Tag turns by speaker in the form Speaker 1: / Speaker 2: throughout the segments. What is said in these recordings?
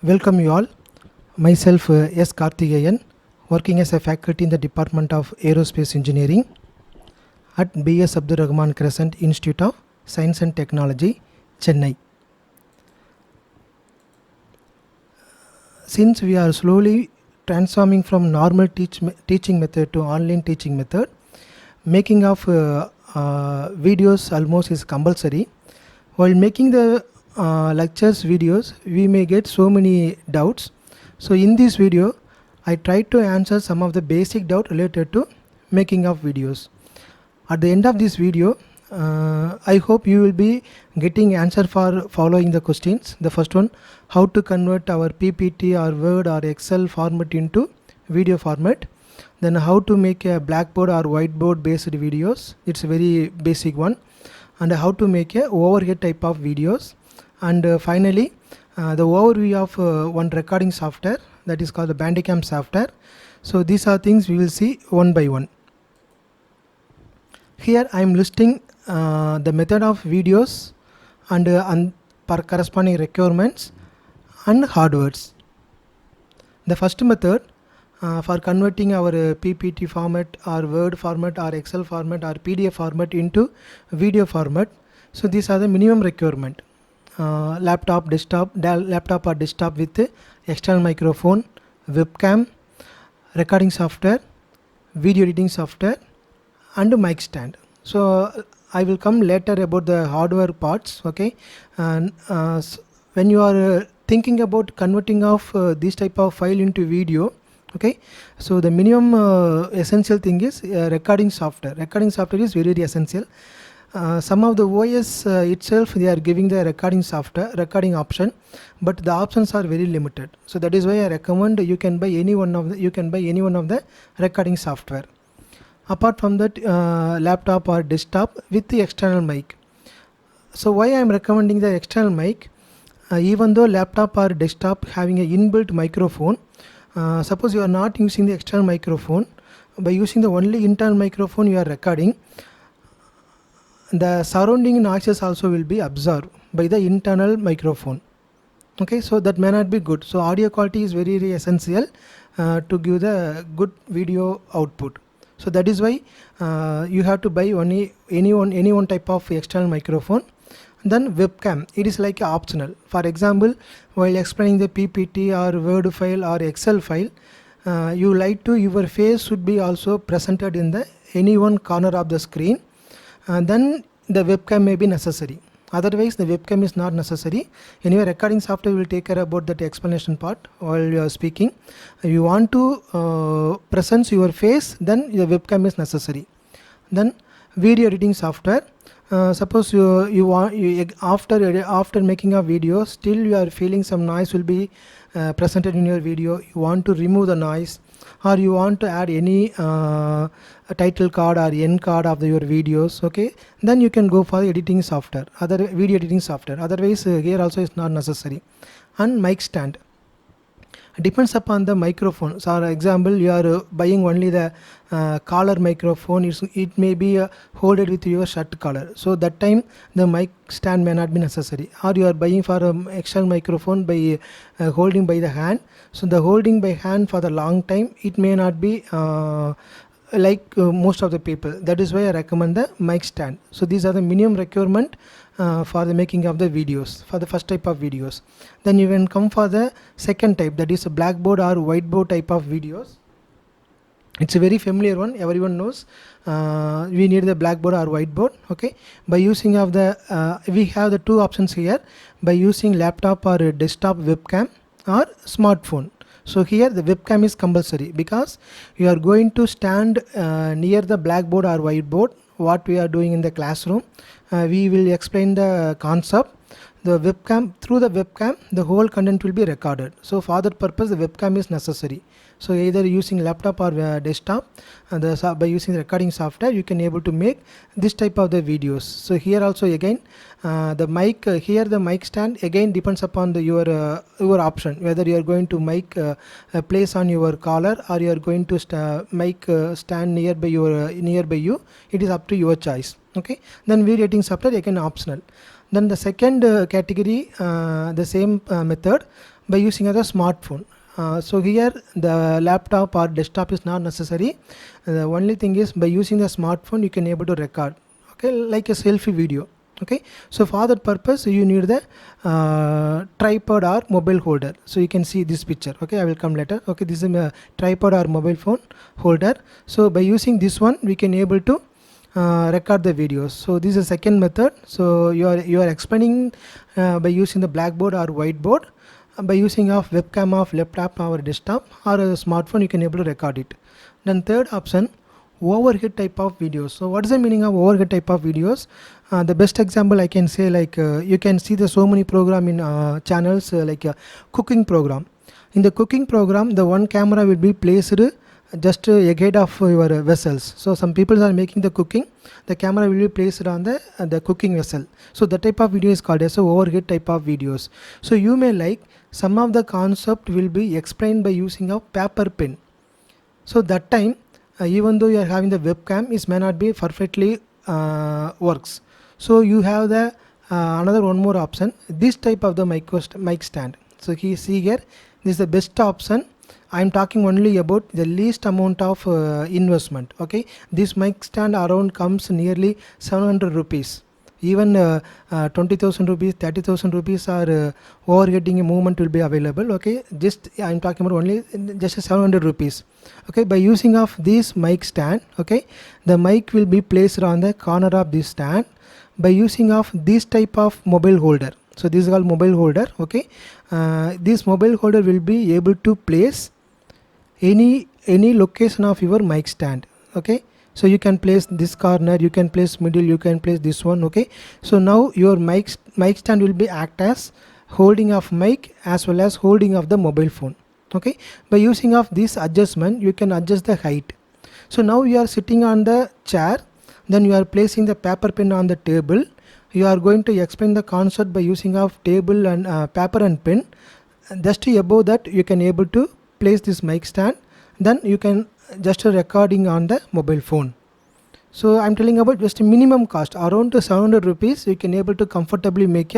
Speaker 1: Welcome you all. Myself S. Karthikeyan, working as a faculty in the Department of Aerospace Engineering at B.S. Abdul Rahman Crescent Institute of Science and Technology, Chennai. Since we are slowly transforming from normal teaching method to online teaching method, making of videos almost is compulsory. While making the lectures videos, we may get so many doubts. So in this video, I tried to answer some of the basic doubt related to making of videos. At the end of this video, I hope you will be getting answer for following the questions. The first one, how to convert our PPT or Word or Excel format into video format. Then how to make a blackboard or whiteboard based videos. It's a very basic one. And how to make a overhead type of videos. And finally, the overview of one recording software that is called the Bandicam software. So these are things we will see one by one. Here I am listing the method of videos and corresponding requirements and hardwares. The first method for converting our PPT format or Word format or Excel format or PDF format into video format. So these are the minimum requirement. Laptop or desktop with external microphone, webcam, recording software, video editing software and mic stand. So I will come later about the hardware parts. Okay, and when you are thinking about converting of this type of file into video, okay, so the minimum essential thing is recording software. Recording software is very essential. Some of the OS itself, they are giving the recording software, recording option, but the options are very limited. So that is why I recommend you can buy any one of the recording software. Apart from that, laptop or desktop with the external mic. So why I am recommending the external mic? Even though laptop or desktop having an inbuilt microphone, suppose you are not using the external microphone, by using the only internal microphone you are recording, the surrounding noises also will be absorbed by the internal microphone. Okay, so that may not be good. So audio quality is very, very essential to give the good video output. So that is why you have to buy any one type of external microphone. Then webcam, it is like optional. For example, while explaining the PPT or Word file or Excel file, you like to your face should be also presented in the any one corner of the screen. Then the webcam may be necessary. Otherwise the webcam is not necessary. Anyway, recording software will take care about that explanation part while you are speaking. If you want to present your face, then the webcam is necessary. Then video editing software. Suppose after making a video, still you are feeling some noise will be presented in your video. You want to remove the noise, or you want to add any title card or end card of your videos. Okay, then you can go for editing software, other video editing software. Otherwise here also is not necessary. And mic stand depends upon the microphone. So for example, you are buying only the collar microphone, it may be holded with your shirt collar, so that time the mic stand may not be necessary. Or you are buying for external microphone by holding by the hand, so the holding by hand for the long time, it may not be like most of the people. That is why I recommend the mic stand. So these are the minimum requirement for the making of the videos, for the first type of videos. Then you can come for the second type, that is a blackboard or whiteboard type of videos. It's a very familiar one, everyone knows. We need the blackboard or whiteboard. Okay, by using of the we have the two options here, by using laptop or desktop webcam or smartphone. So here the webcam is compulsory because you are going to stand near the blackboard or whiteboard. What we are doing in the classroom, we will explain the concept. The webcam, through the webcam, the whole content will be recorded. So for that purpose, the webcam is necessary. So either using laptop or desktop, by using the recording software, you can able to make this type of the videos. So here also again, the mic, here the mic stand again depends upon your option, whether you are going to mic place on your collar or you are going to mic stand nearby you. It is up to your choice. Okay, then video editing software again optional. Then the second category, the same method, by using a smartphone. So here the laptop or desktop is not necessary. The only thing is by using the smartphone you can able to record, okay, like a selfie video. Okay, so for that purpose you need the tripod or mobile holder. So you can see this picture. Okay, I will come later. Okay, this is a tripod or mobile phone holder. So by using this one we can able to record the videos. So this is a second method. So you are explaining by using the blackboard or whiteboard. By using of webcam of laptop or desktop or a smartphone you can able to record it. Then third option, overhead type of videos. So what is the meaning of overhead type of videos? The best example I can say, like you can see the so many program in channels, like a cooking program. In the cooking program the one camera will be placed just ahead of your vessels. So some people are making the cooking, the camera will be placed on the cooking vessel. So the type of video is called as a overhead type of videos. So you may like some of the concept will be explained by using a paper pen. So that time even though you are having the webcam, it may not be perfectly works. So you have the another one more option, this type of the mic stand. So see here, this is the best option. I am talking only about the least amount of investment. Okay, this mic stand around comes nearly 700 rupees. Even 20,000 rupees, 30,000 rupees are overheading a movement will be available. Okay, just I am talking about only just 700 rupees. Okay, by using of this mic stand, okay, the mic will be placed on the corner of this stand by using of this type of mobile holder. So this is called mobile holder. Okay, this mobile holder will be able to place any location of your mic stand. Okay, so you can place this corner, you can place middle, you can place this one. Okay, so now your mic stand will be act as holding of mic as well as holding of the mobile phone. Okay, by using of this adjustment you can adjust the height. So now you are sitting on the chair, then you are placing the paper pen on the table. You are going to explain the concept by using of table and paper and pen. Just above that you can able to place this mic stand, then you can just a recording on the mobile phone. So I'm telling about just a minimum cost around 700 rupees you can able to comfortably make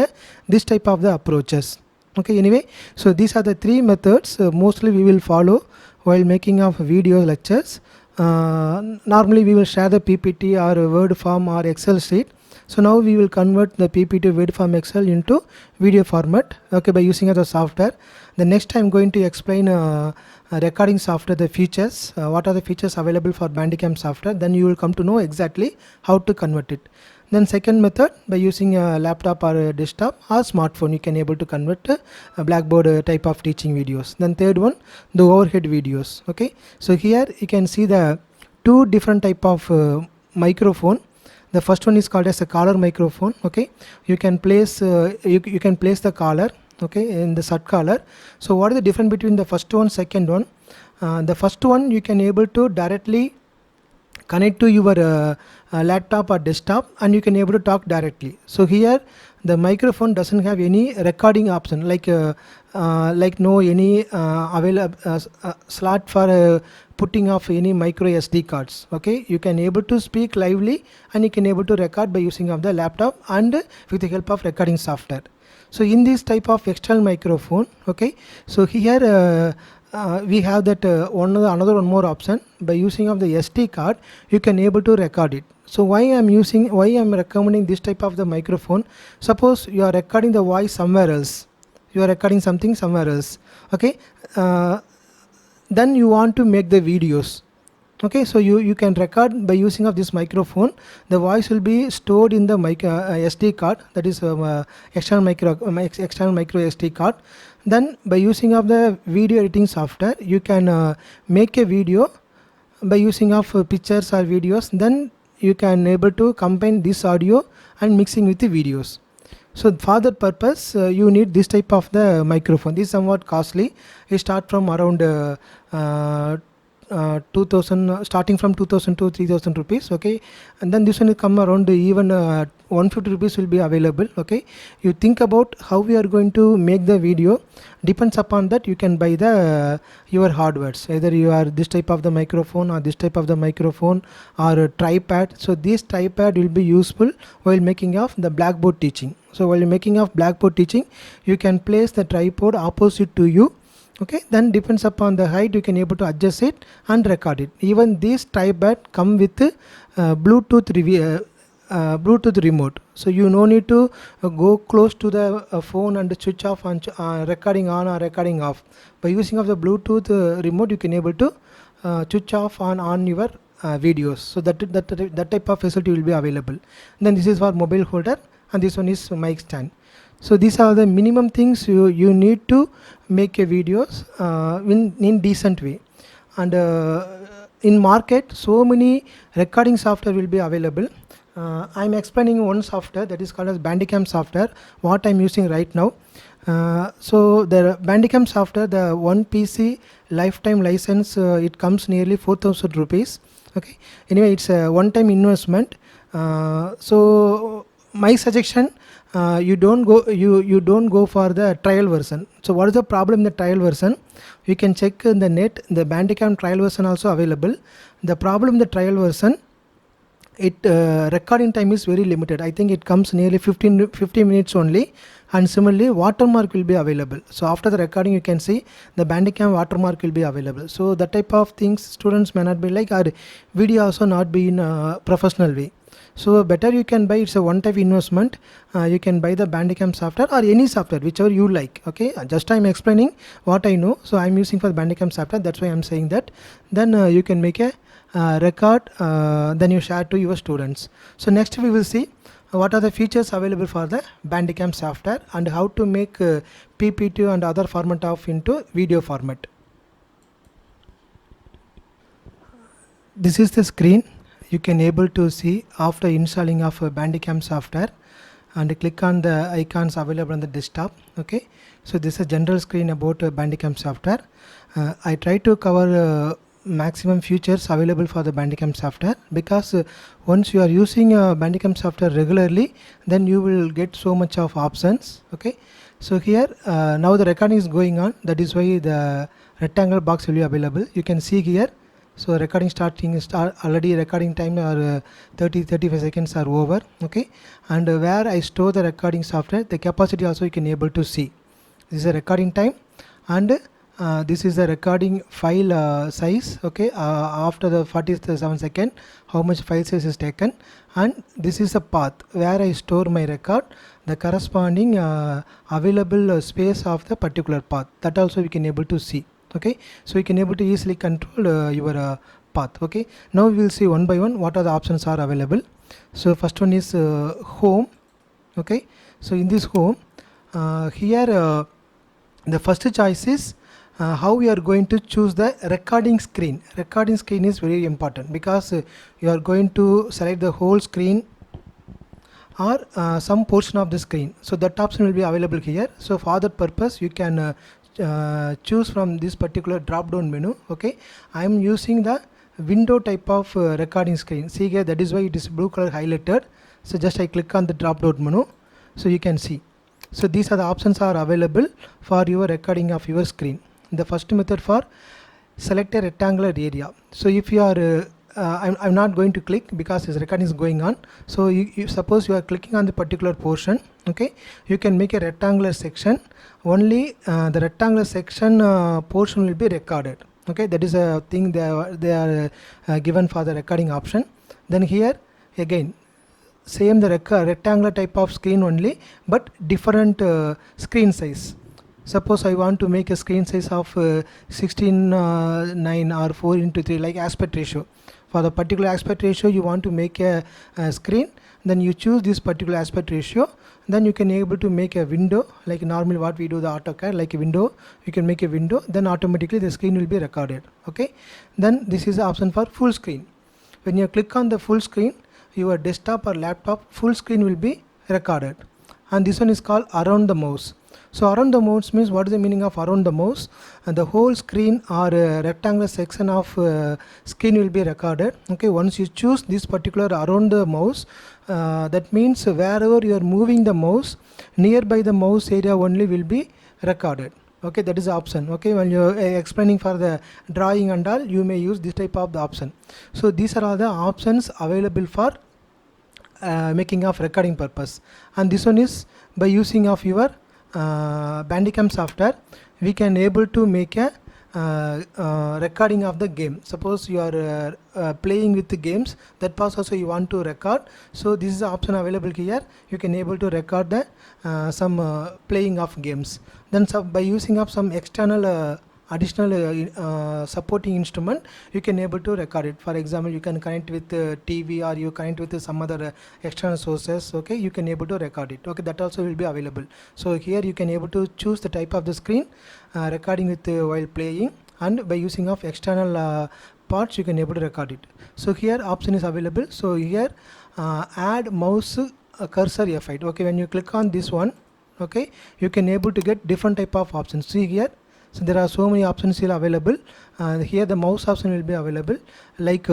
Speaker 1: this type of the approaches. Okay, anyway, so these are the three methods mostly we will follow while making of video lectures. Normally we will share the PPT or a Word form or Excel sheet. So now we will convert the PPT Word form Excel into video format, okay, by using the software. The next I'm going to explain recording software, the features, what are the features available for Bandicam software. Then you will come to know exactly how to convert it. Then second method, by using a laptop or a desktop or smartphone you can able to convert a blackboard type of teaching videos. Then third one, the overhead videos. Okay, so here you can see the two different type of microphone. The first one is called as a collar microphone. Okay, you can place you can place the collar, okay, in the shut collar. So what is the difference between the first one, second one? The first one you can able to directly connect to your laptop or desktop and you can able to talk directly. So here the microphone doesn't have any recording option, like no any available slot for putting of any micro SD cards. Okay, you can able to speak lively and you can able to record by using of the laptop and with the help of recording software. So in this type of external microphone, okay, so here we have that another one more option. By using of the SD card you can able to record it. So why I'm recommending this type of the microphone? Suppose you are recording the voice somewhere else, you are recording something somewhere else. Okay, then you want to make the videos. Okay, so you can record by using of this microphone. The voice will be stored in the SD card, that is external micro SD card. Then by using of the video editing software you can make a video by using of pictures or videos. Then you can able to combine this audio and mixing with the videos. So for that purpose you need this type of the microphone. This is somewhat costly. It start from around 2000 starting from 2000 to 3000 rupees. Okay, and then this one will come around even 150 rupees will be available. Okay, you think about how we are going to make the video, depends upon that you can buy the your hardwares, either you are this type of the microphone or this type of the microphone or a tripod. So this tripod will be useful while making of the Blackboard teaching. So while making of Blackboard teaching, you can place the tripod opposite to you. Okay, then depends upon the height you can able to adjust it and record it. Even this tripod come with Bluetooth remote, so you no need to go close to the phone and switch off and recording on or recording off. By using of the Bluetooth remote, you can able to switch off on your videos. So that type of facility will be available. Then this is for mobile holder, and this one is mic stand. So these are the minimum things you need to make a videos in decent way. And in market, so many recording software will be available. I'm explaining one software that is called as Bandicam software, what I'm using right now. So the Bandicam software, the one PC lifetime license, it comes nearly 4,000 rupees. Okay, anyway, it's a one-time investment. So my suggestion, you don't go for the trial version. So what is the problem in the trial version? You can check in the net, the Bandicam trial version also available. The problem in the trial version, it recording time is very limited. I think it comes nearly 15 minutes only, and similarly watermark will be available. So after the recording you can see the Bandicam watermark will be available. So that type of things students may not be like, or video also not be in a professional way. So better you can buy, it's a one-time investment. You can buy the Bandicam software or any software whichever you like. Okay, just I'm explaining what I know, so I'm using for the Bandicam software, that's why I'm saying that. Then you can make a record, then you share to your students. So next we will see what are the features available for the Bandicam software and how to make PPT and other format of into video format. This is the screen you can able to see after installing of Bandicam software, and click on the icons available on the desktop. Okay, so this is a general screen about Bandicam software. I try to cover maximum features available for the Bandicam software, because once you are using Bandicam software regularly, then you will get so much of options. Okay, so here now the recording is going on, that is why the rectangle box will be available. You can see here. So recording starting already recording time are 30-35 seconds are over. Okay, and where I store the recording software, the capacity also you can able to see. This is a recording time, and this is the recording file size. Okay, after the 47 second, how much file size is taken, and this is the path where I store my record, the corresponding available space of the particular path, that also we can able to see. Okay, so you can able to easily control your path. Okay, now we will see one by one what are the options are available. So first one is home. Okay, so in this home, here the first choice is how we are going to choose the recording screen. Recording screen is very important, because you are going to select the whole screen or some portion of the screen. So that option will be available here. So for that purpose you can choose from this particular drop down menu. Okay, I am using the window type of recording screen. See here, that is why it is blue color highlighted. So just I click on the drop down menu, so you can see. So these are the options are available for your recording of your screen. The first method for select a rectangular area. So if you are I'm not going to click because this recording is going on. So you suppose you are clicking on the particular portion. Okay, you can make a rectangular section. Only the rectangular section portion will be recorded. Okay, that is a thing they are given for the recording option. Then here again same the rectangular type of screen only, but different screen size. Suppose I want to make a screen size of 16:9 or 4:3, like aspect ratio. For the particular aspect ratio you want to make a screen, then you choose this particular aspect ratio. Then you can able to make a window, like normally what we do the AutoCAD, like a window. You can make a window, then automatically the screen will be recorded. Okay, then this is the option for full screen. When you click on the full screen, your desktop or laptop full screen will be recorded. and this one is called around the mouse. So around the mouse means, what is the meaning of around the mouse? And the whole screen or rectangular section of screen will be recorded. Okay, once you choose this particular around the mouse, that means wherever you are moving the mouse, nearby the mouse area only will be recorded. Okay, that is the option. Okay, when you are explaining for the drawing and all, you may use this type of the option. So these are all the options available for making of recording purpose. And this one is by using of your Bandicam software, we can able to make a recording of the game. Suppose you are playing with the games, that part also you want to record. So this is the option available here. You can able to record the some playing of games. Then by using of some external additional supporting instrument, you can able to record it. For example, you can connect with TV, or you connect with some other external sources. Okay, you can able to record it. Okay, that also will be available. So here you can able to choose the type of the screen recording with while playing, and by using of external parts you can able to record it. So here option is available. So here add mouse cursor effect. Okay, when you click on this one, okay, you can able to get different type of options. See here. So there are so many options here available. Here the mouse option will be available, like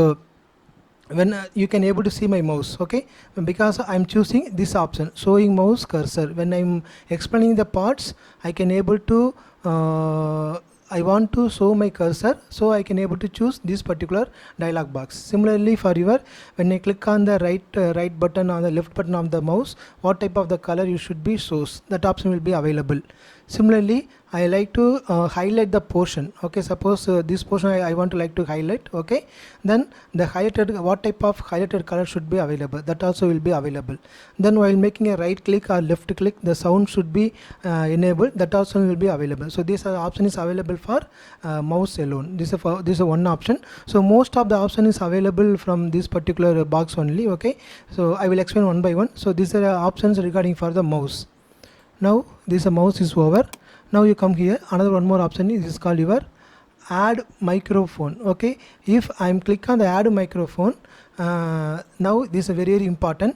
Speaker 1: when you can able to see my mouse. Okay, because I'm choosing this option, showing mouse cursor. When I'm explaining the parts, I can able to I want to show my cursor, so I can able to choose this particular dialog box. Similarly for your, when I click on the right button or the left button of the mouse, what type of the color you should be shows, that option will be available. Similarly, I like to highlight the portion. Okay, suppose this portion I want to like to highlight. Okay, then the highlighted, what type of highlighted color should be available, that also will be available. Then while making a right click or left click, the sound should be enabled, that also will be available. So this option is available for mouse alone. This is one option. So most of the option is available from this particular box only. Okay, so I will explain one by one. So these are options regarding for the mouse. Now this mouse is over. Now you come here, another one more option is called your add microphone. Okay, if I'm click on the add microphone, now this is very important.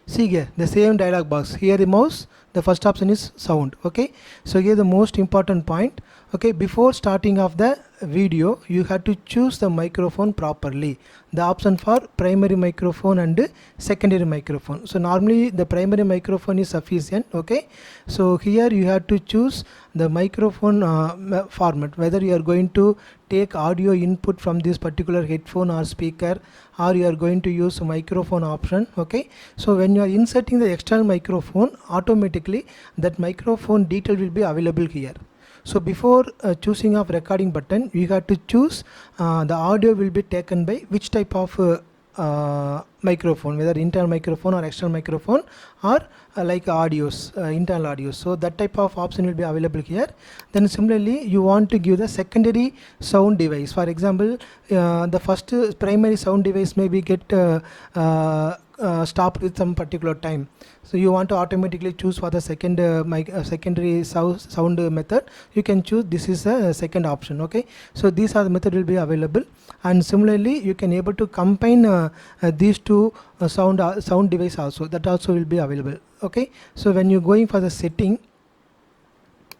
Speaker 1: See here the same dialog box. Here the mouse, the first option is sound. Okay, so here the most important point. Okay, before starting of the video, you have to choose the microphone properly. The option for primary microphone and secondary microphone. So normally the primary microphone is sufficient. Okay, so here you have to choose the microphone format, whether you are going to take audio input from this particular headphone or speaker, or you are going to use microphone option. Okay, so when you are inserting the external microphone, automatically that microphone detail will be available here. So before choosing of recording button, you have to choose the audio will be taken by which type of microphone, whether internal microphone or external microphone, or like audios, internal audios. So that type of option will be available here. Then similarly, you want to give the secondary sound device. For example, the first primary sound device maybe get stopped with some particular time. So you want to automatically choose for the second secondary sound method. You can choose this is a second option. Okay, so these are the method will be available. And similarly, you can able to combine these two sound device also, that also will be available. Okay, so when you're going for the setting,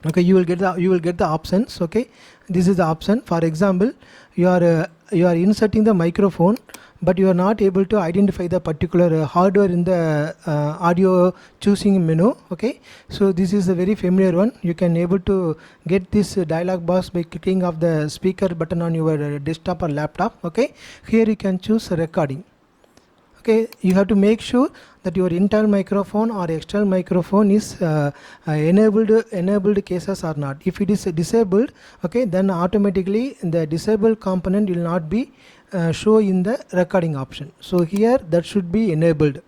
Speaker 1: okay, you will get the options. Okay, this is the option. For example, you are inserting the microphone, but you are not able to identify the particular hardware in the audio choosing menu. Okay, so this is a very familiar one. You can able to get this dialog box by clicking of the speaker button on your desktop or laptop. Okay, here you can choose recording. Okay, you have to make sure that your internal microphone or external microphone is enabled cases or not. If it is disabled, okay, then automatically the disabled component will not be show in the recording option. So here that should be enabled.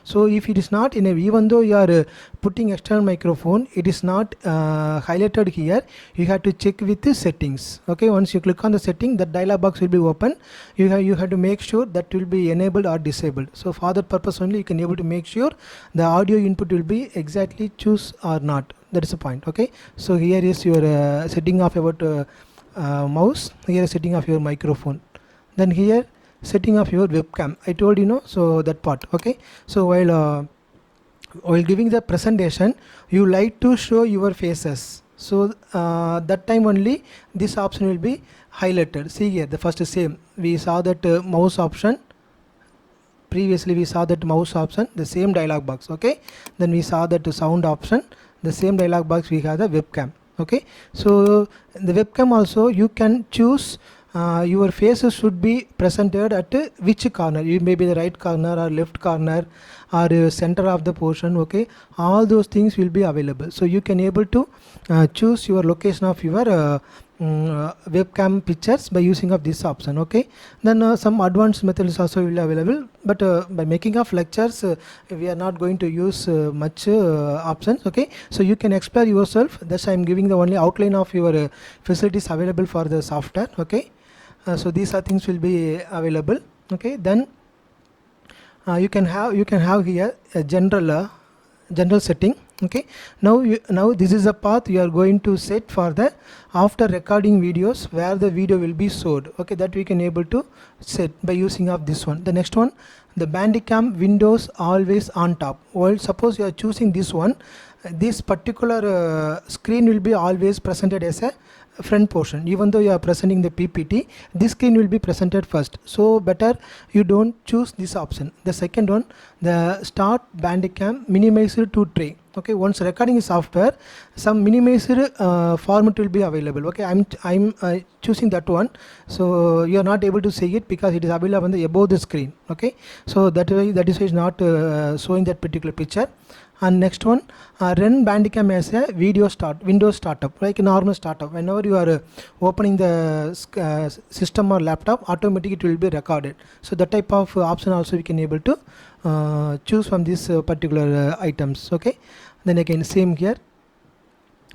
Speaker 1: So if it is not enabled, even though you are putting external microphone, it is not highlighted here. You have to check with the settings. Okay, once you click on the setting, that dialog box will be open. You have to make sure that will be enabled or disabled. So for that purpose only, you can able to make sure the audio input will be exactly choose or not. That is the point. Okay, so here is your setting of about mouse. Here is setting of your microphone. Then here setting of your webcam, I told you know, so that part. Okay, so while while giving the presentation you like to show your faces, so that time only this option will be highlighted. See here, the first same we saw that mouse option, previously we saw that mouse option, the same dialog box. Okay, then we saw that sound option, the same dialog box we have the webcam. Okay, so the webcam also you can choose your faces should be presented at which corner, you may be the right corner or left corner or center of the portion. Okay, all those things will be available, so you can able to choose your location of your webcam pictures by using of this option. Okay, then some advanced methods also will be available, but by making of lectures we are not going to use much options. Okay, so you can explore yourself, thus I am giving the only outline of your facilities available for the software. Okay, so these are things will be available. Okay, then you can have here a general setting. Okay, now this is a path you are going to set for the after recording videos where the video will be stored. Okay, that we can able to set by using of this one. The next one, the Bandicam windows always on top. Well, suppose you are choosing this one, this particular screen will be always presented as a front portion. Even though you are presenting the PPT, this screen will be presented first, so better you don't choose this option. The second one, the start Bandicam minimized to tray. Okay, once recording is software, some minimized format will be available. Okay, I'm choosing that one, so you are not able to see it because it is available on the above the screen. Okay, so that is why it's not showing that particular picture. And next one, run Bandicam as a Windows startup, like a normal startup. Whenever you are opening the system or laptop, automatically it will be recorded. So that type of option also we can able to choose from these particular items. Okay, then again same here,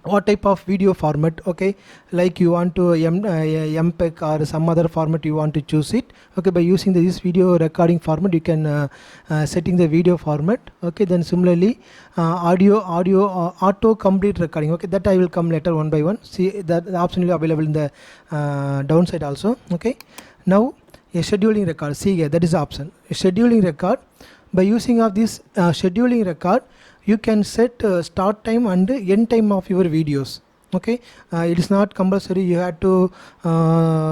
Speaker 1: what type of video format. Okay, like you want to MPEG or some other format you want to choose it. Okay, by using this video recording format you can setting the video format. Okay, then similarly audio auto complete recording. Okay, that I will come later one by one. See that the option will be available in the downside also. Okay, now a scheduling record. See here, that is the option, a scheduling record. By using of this scheduling record, you can set start time and end time of your videos. Okay, it is not compulsory you have to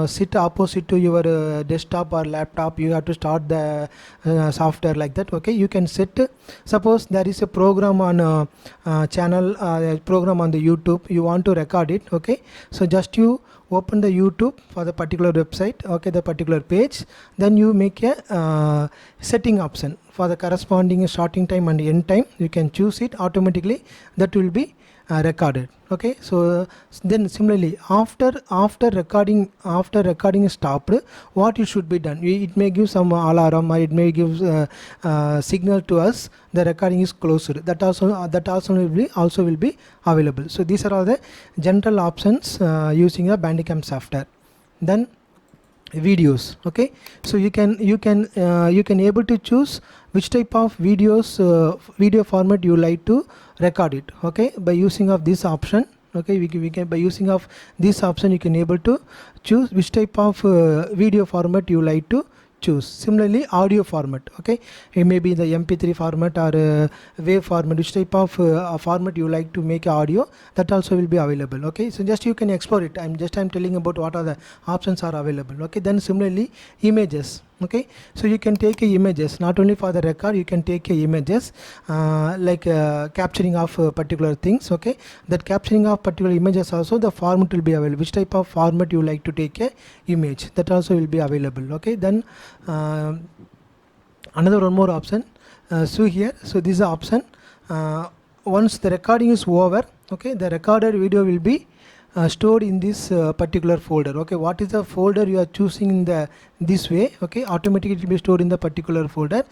Speaker 1: sit opposite to your desktop or laptop, you have to start the software like that. Okay, you can set, suppose there is a program on channel, program on the YouTube, you want to record it. Okay, so just you open the YouTube for the particular website, okay, the particular page, then you make a setting option for the corresponding starting time and end time. You can choose it, automatically that will be recorded. Okay, so then similarly after recording stopped, what it should be done, it may give some alarm or it may give signal to us the recording is closed. That also will be available. So these are all the general options using a Bandicam software. Then videos. Okay, so you can able to choose which type of videos video format you like to record it. Okay, by using of this option. Okay, we can by using of this option you can able to choose which type of video format you like to choose. Similarly audio format. Okay, it may be the MP3 format or wave format, which type of format you like to make audio, that also will be available. Okay, so just you can explore it. I'm telling about what are the options are available. Okay, then similarly images. Okay, so you can take images, not only for the record, you can take images like capturing of particular things. Okay, that capturing of particular images also the format will be available, which type of format you like to take a image, that also will be available. Okay, then another one more option. So here, so this is the option. Once the recording is over, okay, the recorded video will be stored in this particular folder. Okay, what is the folder you are choosing in this way? Okay, automatically it will be stored in the particular folder.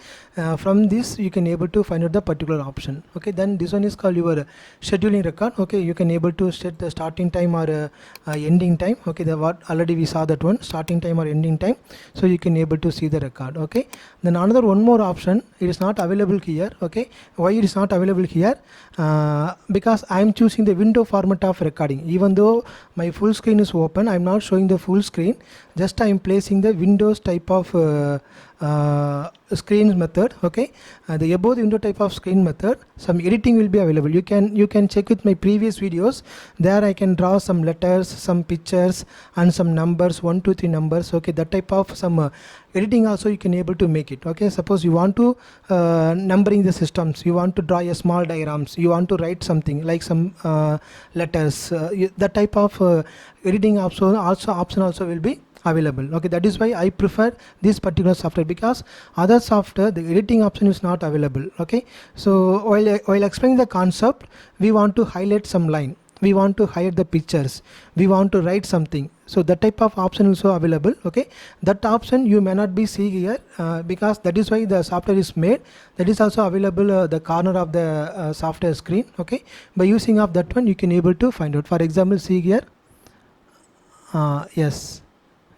Speaker 1: From this you can able to find out the particular option. Okay, then this one is called your scheduling record. Okay, you can able to set the starting time or ending time. Okay, the what already we saw that one, starting time or ending time, so you can able to see the record. Okay, then another one more option, it is not available here. Okay, why it is not available here? Because I am choosing the window format of recording. Even though my full screen is open, I am not showing the full screen, just I am placing the Windows type of screen method. Okay, the above the window type of screen method, some editing will be available. You can check with my previous videos. There I can draw some letters, some pictures, and some numbers, 1 2 3 numbers. Okay, that type of some editing also you can able to make it. Okay, suppose you want to numbering the systems, you want to draw a small diagrams, you want to write something like some letters, that type of editing option also will be available. Okay, that is why I prefer this particular software, because other software the editing option is not available. Okay, so while explaining the concept, we want to highlight some line, we want to hide the pictures, we want to write something, so that type of option also available. Okay, that option you may not be see here, because that is why the software is made. That is also available the corner of the software screen. Okay, by using of that one you can able to find out. For example, see here, yes,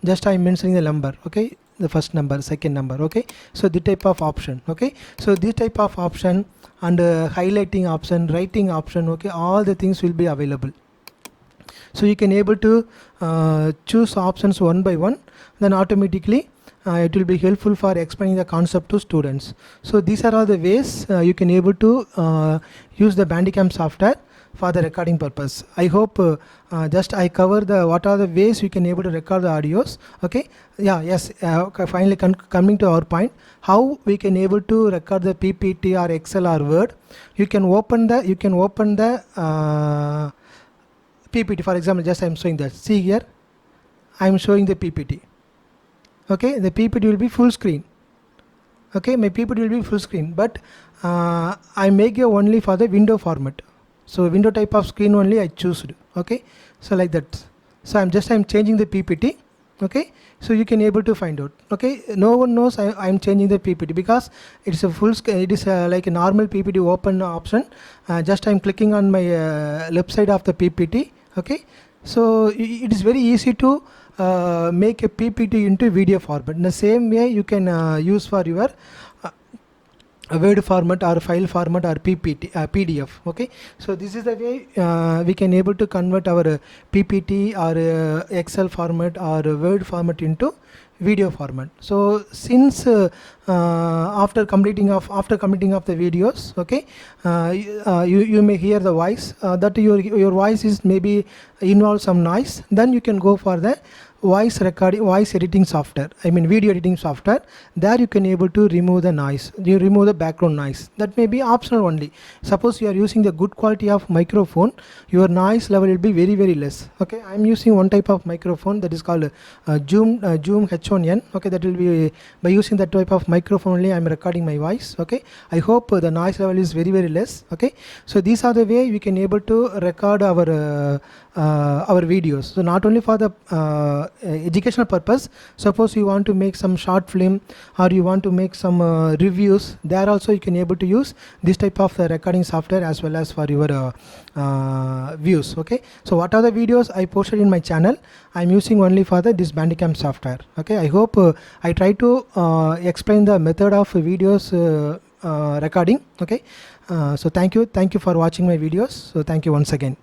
Speaker 1: just I am mentioning the number. Okay, the first number, second number. Okay, so the type of option. Okay, so this type of option and highlighting option, writing option, okay, all the things will be available. So you can able to choose options one by one, then automatically it will be helpful for explaining the concept to students. So these are all the ways you can able to use the Bandicam software for the recording purpose. I hope just I cover the what are the ways you can able to record the audios. Okay, yeah, yes, okay, finally coming to our point, how we can able to record the PPT or Excel or Word. You can open the PPT. For example, just I am showing that. See here, I am showing the PPT. Okay, the PPT will be full screen. Okay, my PPT will be full screen, but I make it only for the window format. So window type of screen only I choose. Okay, so like that. So I'm changing the PPT. Okay, so you can able to find out. Okay, no one knows I'm changing the PPT, because it's a full screen. It is like a normal PPT open option. Just I'm clicking on my left side of the PPT. Okay, so it is very easy to make a PPT into video format. In the same way you can use for your Word format or file format or PPT, PDF. Okay, so this is the way we can able to convert our PPT or Excel format or Word format into video format. So since after completing of the videos, okay, you may hear the voice that your voice is maybe involves some noise, then you can go for the voice editing software, I mean video editing software. There you can able to remove the noise, you remove the background noise. That may be optional only. Suppose you are using the good quality of microphone, your noise level will be very less. Okay, I am using one type of microphone that is called Zoom H1N. Okay, that will be by using that type of microphone only I am recording my voice. Okay, I hope the noise level is very less. Okay, so these are the way we can able to record our videos. So not only for the educational purpose, suppose you want to make some short film or you want to make some reviews, there also you can able to use this type of recording software as well as for your views. Okay, so what are the videos I posted in my channel, I am using only for this Bandicam software. Okay, I hope I try to explain the method of videos recording. Okay, so thank you for watching my videos. So thank you once again.